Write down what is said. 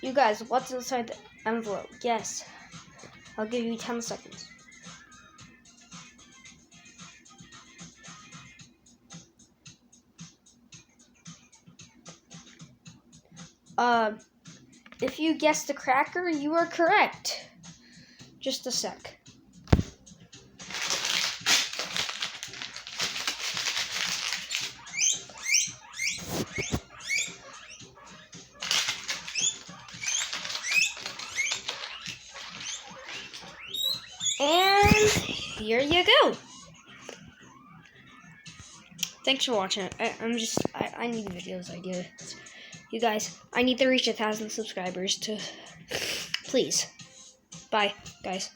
You guys, what's inside the envelope? Guess. I'll give you 10 seconds. If you guessed a cracker, you are correct. Just a sec. And here you go. Thanks for watching. I need videos ideas. You guys, I need to reach 1,000 subscribers to, please. Bye, guys.